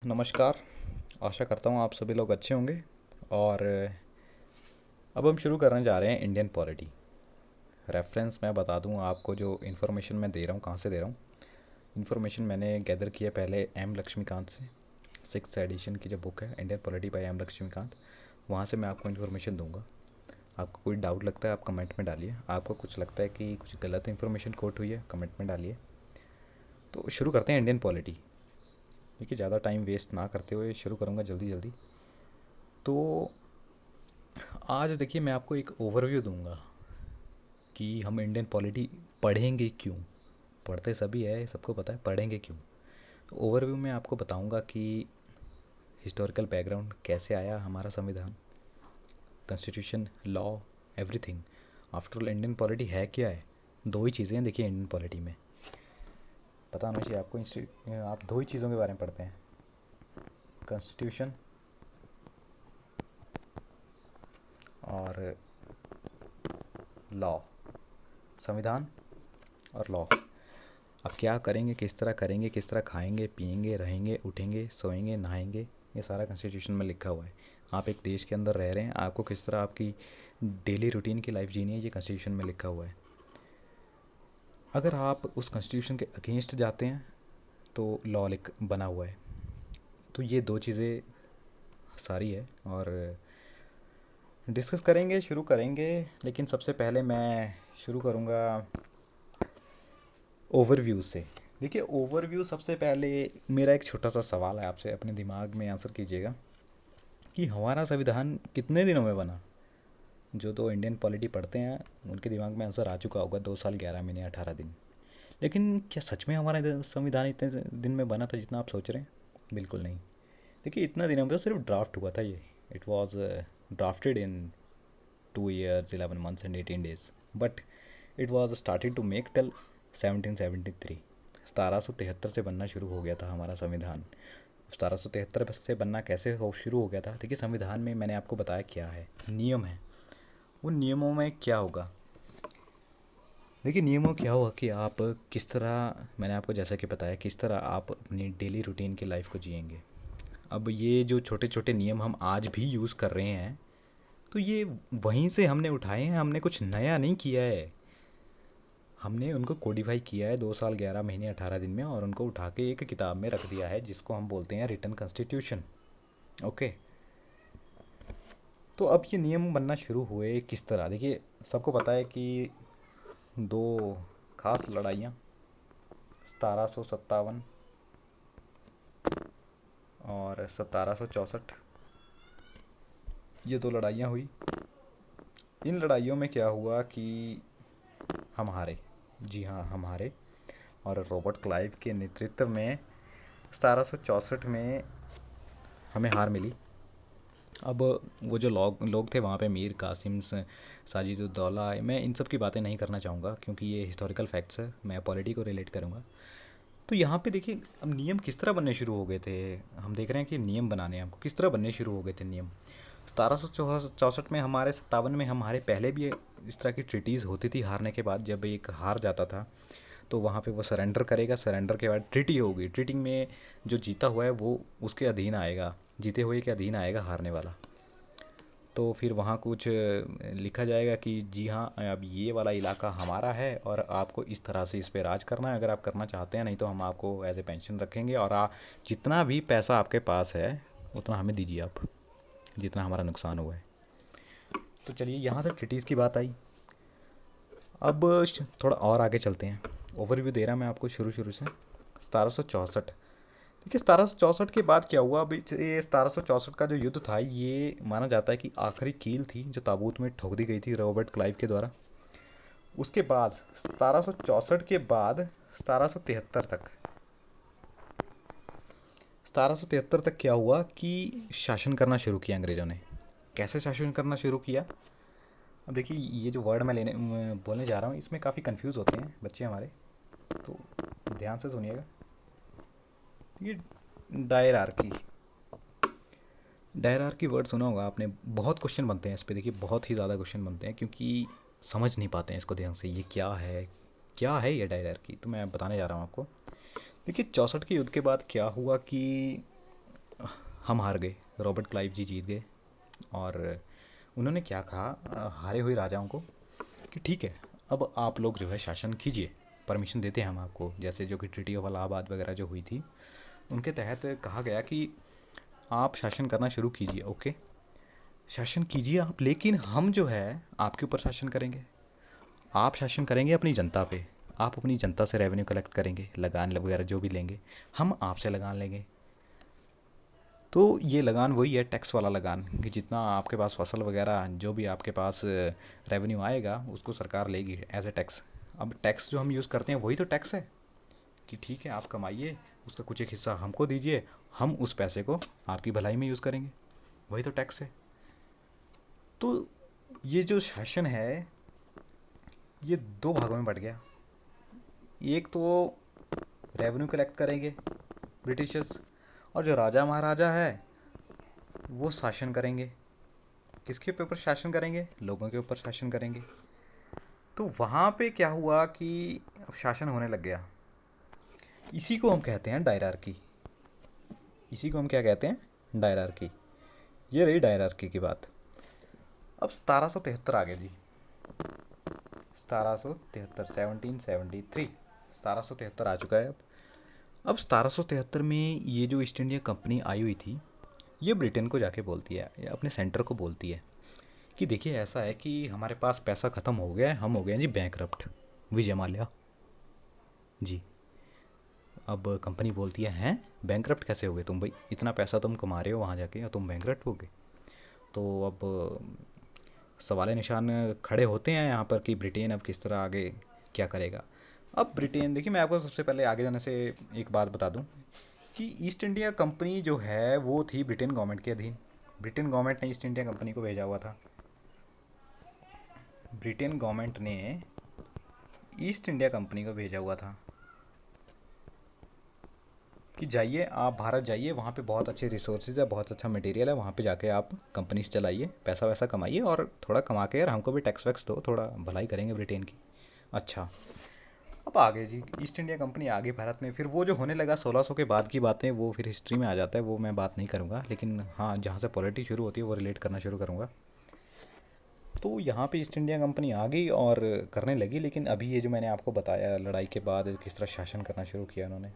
नमस्कार। आशा करता हूँ आप सभी लोग अच्छे होंगे। और अब हम शुरू करने जा रहे हैं इंडियन पॉलिटी। रेफरेंस मैं बता दूँ आपको, जो इन्फॉर्मेशन मैं दे रहा हूँ कहाँ से दे रहा हूँ। इन्फॉर्मेशन मैंने गैदर किया पहले एम लक्ष्मीकांत से। 6th एडिशन की जो बुक है Indian polity by M Laxmikanth, वहाँ से मैं आपको इन्फॉर्मेशन दूंगा। आपको कोई डाउट लगता है आप कमेंट में डालिए। आपको कुछ लगता है कि कुछ गलत इन्फॉर्मेशन कोट हुई है, कमेंट में डालिए। तो शुरू करते हैं इंडियन पॉलिटी। देखिए, ज़्यादा टाइम वेस्ट ना करते हुए शुरू करूँगा जल्दी जल्दी। तो आज देखिए, मैं आपको एक ओवरव्यू दूंगा कि हम इंडियन पॉलिटी पढ़ेंगे क्यों। पढ़ते सभी है, सबको पता है, पढ़ेंगे क्यों। तो ओवरव्यू में आपको बताऊंगा कि हिस्टोरिकल बैकग्राउंड कैसे आया हमारा संविधान, constitution, law, everything. After all Indian polity है क्या है। दो ही चीज़ें हैं देखिए इंडियन पॉलिटी में, पता होना चाहिए आपको। आप दो ही चीज़ों के बारे में पढ़ते हैं, कॉन्स्टिट्यूशन और लॉ। संविधान और लॉ। अब क्या करेंगे, किस तरह करेंगे, किस तरह खाएंगे पिएंगे रहेंगे उठेंगे सोएंगे नहाएंगे, ये सारा कॉन्स्टिट्यूशन में लिखा हुआ है। आप एक देश के अंदर रह रहे हैं, आपको किस तरह आपकी डेली रूटीन की लाइफ जीनी है, ये कॉन्स्टिट्यूशन में लिखा हुआ है। अगर आप उस कॉन्स्टिट्यूशन के अगेंस्ट जाते हैं तो लॉ लिख बना हुआ है। तो ये दो चीज़ें सारी है और डिस्कस करेंगे, शुरू करेंगे। लेकिन सबसे पहले मैं शुरू करूँगा ओवरव्यू से। देखिए, ओवरव्यू सबसे पहले मेरा एक छोटा सा सवाल है आपसे, अपने दिमाग में आंसर कीजिएगा कि हमारा संविधान कितने दिनों में बना। जो दो इंडियन पॉलिटी पढ़ते हैं उनके दिमाग में आंसर आ चुका होगा, 2 साल 11 महीने 18 दिन। लेकिन क्या सच में हमारा संविधान इतने दिन में बना था जितना आप सोच रहे हैं? बिल्कुल नहीं। देखिए, इतना दिनों में तो सिर्फ ड्राफ्ट हुआ था ये। It was drafted in 2 years 11 months and 18 days, but it was started to make till 1773। 1773 से बनना शुरू हो गया था हमारा संविधान। 1773 से बनना कैसे हो शुरू हो गया था? देखिए, संविधान में मैंने आपको बताया क्या है, नियम है। उन नियमों में क्या होगा, देखिए नियमों क्या होगा कि आप किस तरह, मैंने आपको जैसा कि बताया, किस तरह आप अपनी डेली रूटीन की लाइफ को जिएंगे। अब ये जो छोटे छोटे नियम हम आज भी यूज़ कर रहे हैं, तो ये वहीं से हमने उठाए हैं, हमने कुछ नया नहीं किया है। हमने उनको कोडिफाई किया है 2 साल 11 महीने 18 दिन में, और उनको उठा के एक किताब में रख दिया है जिसको हम बोलते हैं रिटन कॉन्स्टिट्यूशन। ओके। तो अब ये नियम बनना शुरू हुए किस तरह, देखिए सबको पता है कि दो खास लड़ाइयाँ, 1757 और 1764, ये दो लड़ाइयाँ हुई। इन लड़ाइयों में क्या हुआ कि हम हारे। जी हाँ, हम हारे। और रॉबर्ट क्लाइव के नेतृत्व में 1764 में हमें हार मिली। अब वो जो लोग लोग थे वहाँ पे, मीर कासिम, साजिदुद्दौला, मैं इन सब की बातें नहीं करना चाहूँगा क्योंकि ये हिस्टोरिकल फैक्ट्स है, मैं पॉलिटी को रिलेट करूँगा। तो यहाँ पे देखिए, अब नियम किस तरह बनने शुरू हो गए थे। हम देख रहे हैं कि नियम बनाने हैं हमको, किस तरह बनने शुरू हो गए थे नियम। 1764 में हमारे, 57 में हमारे पहले भी इस तरह की ट्रिटीज़ होती थी। हारने के बाद जब एक हार जाता था तो वहाँ पे वो सरेंडर करेगा, सरेंडर के बाद ट्रीटी होगी, ट्रीटी में जो जीता हुआ है वो उसके अधीन आएगा, जीते हुए के अधीन आएगा हारने वाला। तो फिर वहाँ कुछ लिखा जाएगा कि जी हाँ, अब ये वाला इलाका हमारा है और आपको इस तरह से इस पे राज करना है, अगर आप करना चाहते हैं, नहीं तो हम आपको एज ए पेंशन रखेंगे, और जितना भी पैसा आपके पास है उतना हमें दीजिए आप, जितना हमारा नुकसान हुआ है। तो चलिए, यहाँ से ट्रिटीज़ की बात आई। अब थोड़ा और आगे चलते हैं। ओवरव्यू दे रहा मैं आपको शुरू शुरू से। 1764, देखिए 1764 के बाद क्या हुआ। अभी ये 1764 का जो युद्ध था, ये माना जाता है कि आखिरी कील थी जो ताबूत में ठोक दी गई थी रॉबर्ट क्लाइव के द्वारा। उसके बाद 1764 के बाद 1773 तक, 1773 तक क्या हुआ कि शासन करना शुरू किया अंग्रेजों ने। कैसे शासन करना शुरू किया? अब देखिए, ये जो वर्ड मैं बोलने जा रहा हूँ, इसमें काफ़ी कंफ्यूज होते हैं बच्चे हमारे, तो ध्यान से सुनिएगा। ये डायरार्की, डायरार्की वर्ड सुना होगा आपने, बहुत क्वेश्चन बनते हैं इस पे। देखिए, बहुत ही ज़्यादा क्वेश्चन बनते हैं क्योंकि समझ नहीं पाते हैं इसको ध्यान से, ये क्या है, क्या है ये डायरार्की। तो मैं बताने जा रहा हूँ आपको। देखिए, 64 के युद्ध के बाद क्या हुआ कि हम हार गए, रॉबर्ट क्लाइव जी जीत गए। और उन्होंने क्या कहा हारे हुए राजाओं को कि ठीक है, अब आप लोग जो है शासन कीजिए, परमिशन देते हैं हम आपको। जैसे जो कि ट्रीटी ऑफ इलाहाबाद वगैरह जो हुई थी, उनके तहत कहा गया कि आप शासन करना शुरू कीजिए। ओके, शासन कीजिए आप, लेकिन हम जो है आपके ऊपर शासन करेंगे। आप शासन करेंगे अपनी जनता पे, आप अपनी जनता से रेवेन्यू कलेक्ट करेंगे, लगान वगैरह जो भी लेंगे हम आपसे लगान लेंगे। तो ये लगान वही है, टैक्स वाला लगान, कि जितना आपके पास फसल वगैरह जो भी आपके पास रेवेन्यू आएगा उसको सरकार लेगी एज ए टैक्स। अब टैक्स जो हम यूज़ करते हैं वही तो टैक्स है, कि ठीक है आप कमाइए, उसका कुछ एक हिस्सा हमको दीजिए, हम उस पैसे को आपकी भलाई में यूज़ करेंगे, वही तो टैक्स है। तो ये जो शासन है ये दो भागों में बट गया। एक तो रेवेन्यू कलेक्ट करेंगे ब्रिटिशर्स, और जो राजा महाराजा है वो शासन करेंगे। किसके ऊपर शासन करेंगे? लोगों के ऊपर शासन करेंगे। तो वहाँ पे क्या हुआ कि शासन होने लग गया। इसी को हम कहते हैं डायरार्की। इसी को हम क्या कहते हैं? डायरार्की। ये रही डायरार्की की बात। अब 1773 आ गया जी, 1773, 1773, 1773 आ चुका है। अब 1773 में ये जो ईस्ट इंडिया कंपनी आई हुई थी, ये ब्रिटेन को जाके बोलती है, या अपने सेंटर को बोलती है कि देखिए ऐसा है कि हमारे पास पैसा ख़त्म हो गया है, हम हो गए हैं जी बैंकरप्ट। विजय माल्या जी। अब कंपनी बोलती है, हैं बैंकरप्ट कैसे हो गए तुम भाई, इतना पैसा तुम कमा रहे हो वहाँ जाके और तुम बैंकरप्ट हो गए। तो अब सवाल निशान खड़े होते हैं यहाँ पर कि ब्रिटेन अब किस तरह आगे क्या करेगा। अब ब्रिटेन, देखिए मैं आपको सबसे पहले आगे जाने से एक बात बता दूं कि ईस्ट इंडिया कंपनी जो है वो थी ब्रिटेन गवर्नमेंट के अधीन। ब्रिटेन गवर्नमेंट ने ईस्ट इंडिया कंपनी को भेजा हुआ था। ब्रिटेन गवर्नमेंट ने ईस्ट इंडिया कंपनी को भेजा हुआ था कि जाइए आप भारत जाइए, वहाँ पे बहुत अच्छे रिसोर्सेज है, बहुत अच्छा मटेरियल है, वहाँ पे जाके आप कंपनीज चलाइए, पैसा वैसा कमाइए और थोड़ा कमा के यार हमको भी टैक्स वैक्स दो, थोड़ा भलाई करेंगे ब्रिटेन की। अच्छा, अब आगे जी ईस्ट इंडिया कंपनी आ गई भारत में। फिर वो जो होने लगा 1600 के बाद की बातें, वो फिर हिस्ट्री में आ जाता है, वो मैं बात नहीं करूँगा। लेकिन हाँ, जहाँ से पॉलिटी शुरू होती है वो रिलेट करना शुरू करूँगा। तो यहाँ पे ईस्ट इंडिया कंपनी आ गई और करने लगी। लेकिन अभी ये जो मैंने आपको बताया लड़ाई के बाद किस तरह शासन करना शुरू किया उन्होंने,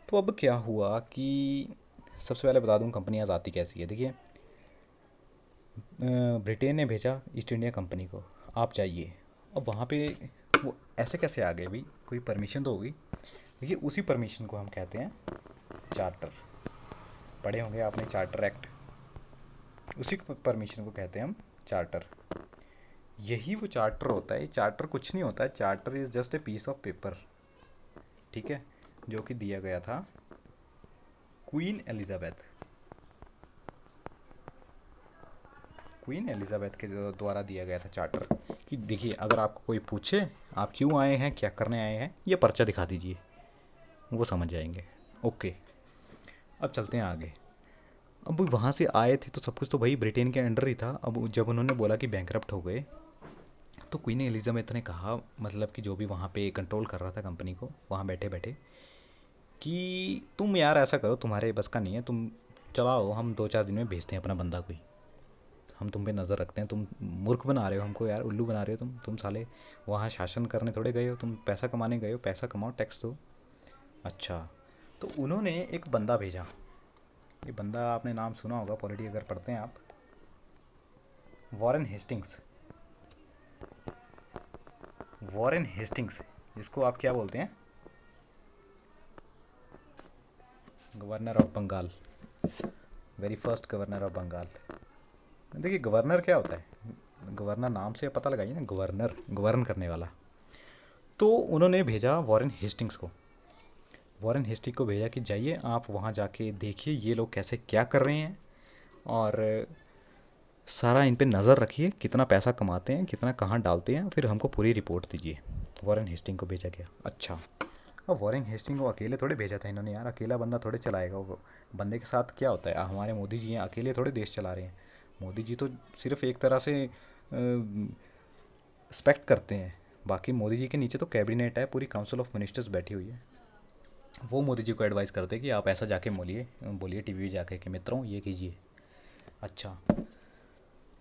तो अब क्या हुआ कि सबसे पहले बता दूं कंपनियाँ आती कैसी है। देखिए ब्रिटेन ने भेजा ईस्ट इंडिया कंपनी को, आप जाइए। अब वहाँ पे वो ऐसे कैसे आ गए भाई, कोई परमिशन तो होगी। देखिए उसी परमिशन को हम कहते हैं चार्टर। पढ़े होंगे आपने चार्टर एक्ट, उसी परमिशन को कहते हैं हम चार्टर। यही वो चार्टर होता है। चार्टर कुछ नहीं होता है, charter is just a piece of paper, ठीक है, जो कि दिया गया था क्वीन एलिजाबेथ, क्वीन एलिजाबेथ के द्वारा दिया गया था चार्टर, कि देखिए अगर आपको कोई पूछे आप क्यों आए हैं, क्या करने आए हैं, ये पर्चा दिखा दीजिए, वो समझ जाएंगे। ओके, अब चलते हैं आगे। अब वहाँ से आए थे तो सब कुछ तो भाई ब्रिटेन के अंडर ही था। अब जब उन्होंने बोला कि बैंकरप्ट हो गए, तो क्वीन एलिजाबेथ ने कहा, मतलब कि जो भी वहाँ पे कंट्रोल कर रहा था कंपनी को वहाँ बैठे बैठे, कि तुम यार ऐसा करो, तुम्हारे बस का नहीं है, तुम चलाओ, हम 2-4 दिन में भेजते हैं अपना बंदा कोई, हम तुम पे नज़र रखते हैं। तुम मूर्ख बना रहे हो हमको यार, उल्लू बना रहे हो तुम साले वहाँ शासन करने थोड़े गए हो, तुम पैसा कमाने गए हो, पैसा कमाओ, टैक्स दो। अच्छा, तो उन्होंने एक बंदा भेजा। ये बंदा आपने नाम सुना होगा, पॉलिटी अगर पढ़ते हैं आप, वॉरेन हेस्टिंग्स। वॉरेन हेस्टिंग्स, जिसको आप क्या बोलते हैं, governor of Bengal, very first governor of Bengal. देखिए गवर्नर क्या होता है, गवर्नर नाम से पता लगाइए ना, गवर्नर गवर्न करने वाला। तो उन्होंने भेजा वॉरेन हेस्टिंग्स को, वॉरेन हेस्टिंग्स को भेजा कि जाइए आप वहाँ जाके देखिए ये लोग कैसे क्या कर रहे हैं, और सारा इन पे नज़र रखिए, कितना पैसा कमाते हैं, कितना कहाँ डालते हैं, फिर हमको पूरी रिपोर्ट दीजिए। वॉरेन हेस्टिंग को भेजा गया। अच्छा, अब वॉरेन हेस्टिंग को अकेले थोड़े भेजा था इन्होंने यार, अकेला बंदा थोड़े चलाएगा वो। बंदे के साथ क्या होता है, हमारे मोदी जी हैं, अकेले थोड़े देश चला रहे हैं। मोदी जी तो सिर्फ एक तरह से रिस्पेक्ट करते हैं, बाकी मोदी जी के नीचे तो कैबिनेट है, पूरी काउंसिल ऑफ मिनिस्टर्स बैठी हुई है। वो मोदी जी को एडवाइस करते कि आप ऐसा जाके बोलिए बोलिए टीवी जाके कि मित्रों ये कीजिए। अच्छा,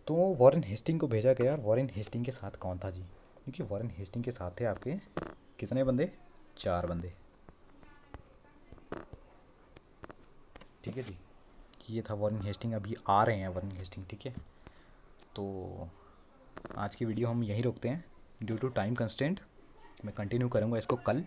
तो वॉरेन हेस्टिंग को भेजा गया और वॉरेन हेस्टिंग के साथ कौन था जी? देखिए वॉरेन हेस्टिंग के साथ थे आपके कितने बंदे? 4 बंदे। ठीक है जी, ये था वॉरेन हेस्टिंग। अभी आ रहे हैं वॉरेन हेस्टिंग, ठीक है। तो आज की वीडियो हम यहीं रोकते हैं ड्यू टू टाइम कंस्टेंट। मैं कंटिन्यू करूँगा इसको कल।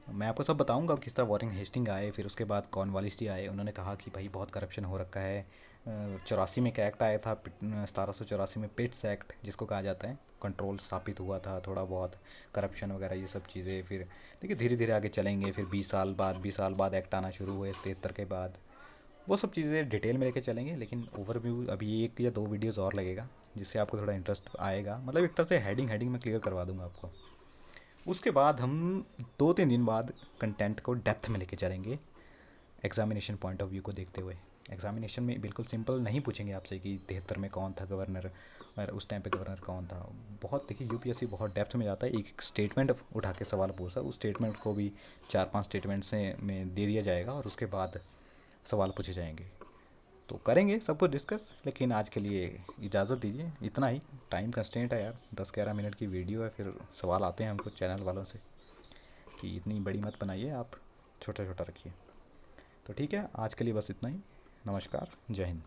मैं आपको सब बताऊंगा किस तरह वॉरेन हेस्टिंग आए, फिर उसके बाद कॉर्नवालिस जी आए। उन्होंने कहा कि भाई बहुत करप्शन हो रखा है। 84 में एक एक्ट आया था, 1784 में पिट्स एक्ट जिसको कहा जाता है, कंट्रोल स्थापित हुआ था थोड़ा बहुत, करप्शन वगैरह ये सब चीज़ें। फिर देखिए धीरे धीरे आगे चलेंगे, फिर 20 साल बाद एक्ट आना शुरू हुए 73 के बाद। वो सब चीज़ें डिटेल में लेके चलेंगे, लेकिन ओवरव्यू अभी 1 या 2 वीडियोज़ और लगेगा जिससे आपको थोड़ा इंटरेस्ट आएगा। मतलब एक तरह से हेडिंग हेडिंग में क्लियर करवा दूंगा आपको। उसके बाद हम 2-3 दिन बाद कंटेंट को डेप्थ में लेके चलेंगे एग्जामिनेशन पॉइंट ऑफ व्यू को देखते हुए। एग्जामिनेशन में बिल्कुल सिंपल नहीं पूछेंगे आपसे कि 73 में कौन था गवर्नर और उस टाइम पे गवर्नर कौन था। बहुत देखिए यूपीएससी बहुत डेप्थ में जाता है, एक एक स्टेटमेंट उठा के सवाल पूछा, उस स्टेटमेंट को भी 4-5 स्टेटमेंट से में दे दिया जाएगा और उसके बाद सवाल पूछे जाएंगे। तो करेंगे सब कुछ डिस्कस, लेकिन आज के लिए इजाज़त दीजिए, इतना ही। टाइम कंस्टेंट है यार, 10-11 मिनट की वीडियो है, फिर सवाल आते हैं हमको चैनल वालों से कि इतनी बड़ी मत बनाइए आप, छोटा छोटा रखिए। तो ठीक है, आज के लिए बस इतना ही। नमस्कार, जय हिंद।